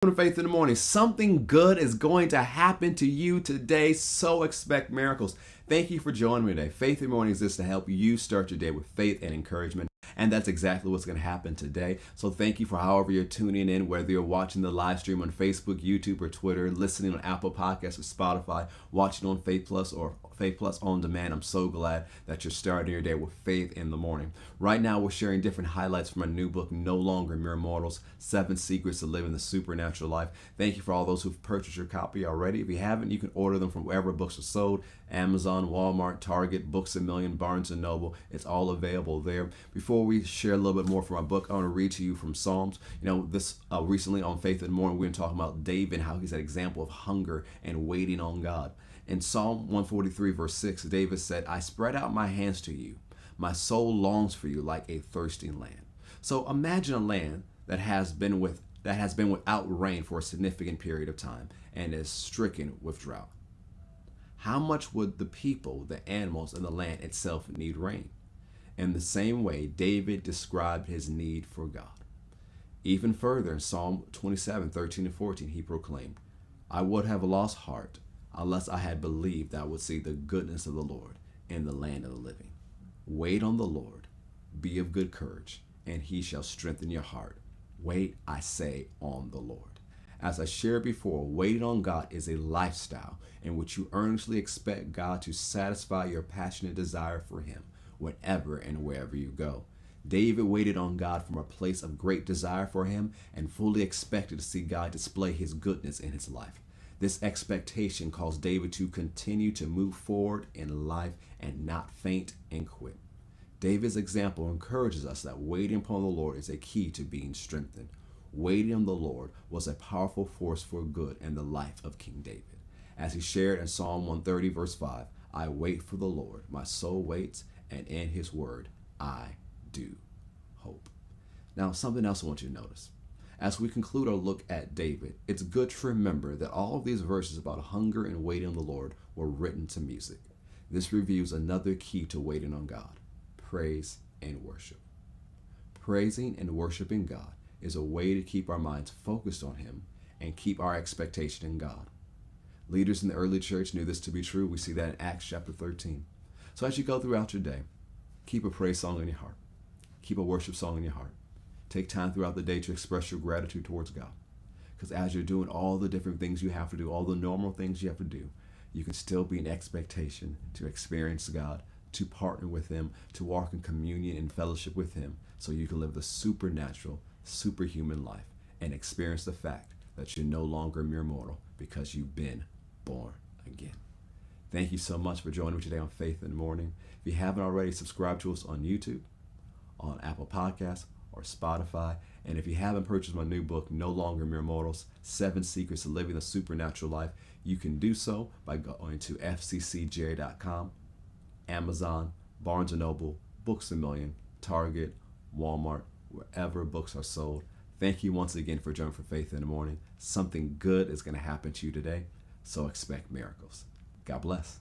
Faith in the morning. Something good is going to happen to you today, so expect miracles. Thank you for joining me today. Faith in the morning exists to help you start your day with faith and encouragement. And that's exactly what's going to happen today. So thank you for however you're tuning in, whether you're watching the live stream on Facebook, YouTube, or Twitter, listening on Apple Podcasts or Spotify, watching on Faith Plus or Faith Plus on demand. I'm so glad that you're starting your day with faith in the morning. Right now, we're sharing different highlights from our new book, No Longer Mere Mortals, 7 Secrets to Living the Supernatural Life. Thank you for all those who've purchased your copy already. If you haven't, you can order them from wherever books are sold, Amazon, Walmart, Target, Books A Million, Barnes & Noble. It's all available there. Before we share a little bit more from our book, I want to read to you from Psalms. This recently on Faith in the Morning, we were talking about David, how he's an example of hunger and waiting on God. In Psalm 143, verse 6, David said, I spread out my hands to you. My soul longs for you like a thirsting land. So imagine a land that has been without rain for a significant period of time and is stricken with drought. How much would the people, the animals, and the land itself need rain? In the same way, David described his need for God. Even further, in Psalm 27, 13 and 14, he proclaimed, I would have lost heart unless I had believed that I would see the goodness of the Lord in the land of the living. Wait on the Lord, be of good courage, and he shall strengthen your heart. Wait, I say, on the Lord. As I shared before, waiting on God is a lifestyle in which you earnestly expect God to satisfy your passionate desire for him whenever and wherever you go. David waited on God from a place of great desire for him and fully expected to see God display his goodness in his life. This expectation caused David to continue to move forward in life and not faint and quit. David's example encourages us that waiting upon the Lord is a key to being strengthened. Waiting on the Lord was a powerful force for good in the life of King David. As he shared in Psalm 130, verse 5, I wait for the Lord, my soul waits, and in his word I do hope. Now, something else I want you to notice. As we conclude our look at David, it's good to remember that all of these verses about hunger and waiting on the Lord were written to music. This reviews another key to waiting on God: praise and worship. Praising and worshiping God is a way to keep our minds focused on him and keep our expectation in God. Leaders in the early church knew this to be true. We see that in Acts chapter 13. So as you go throughout your day, keep a praise song in your heart. Keep a worship song in your heart. Take time throughout the day to express your gratitude towards God. Because as you're doing all the different things you have to do, all the normal things you have to do, you can still be in expectation to experience God, to partner with him, to walk in communion and fellowship with him, so you can live the supernatural, superhuman life and experience the fact that you're no longer a mere mortal because you've been born again. Thank you so much for joining me today on Faith in the Morning. If you haven't already, subscribe to us on YouTube, on Apple Podcasts, or Spotify. And if you haven't purchased my new book, No Longer Mere Mortals, 7 Secrets to Living the Supernatural Life, you can do so by going to fccj.com, Amazon, Barnes & Noble, Books A Million, Target, Walmart, wherever books are sold. Thank you once again for joining for Faith in the Morning. Something good is going to happen to you today, so expect miracles. God bless.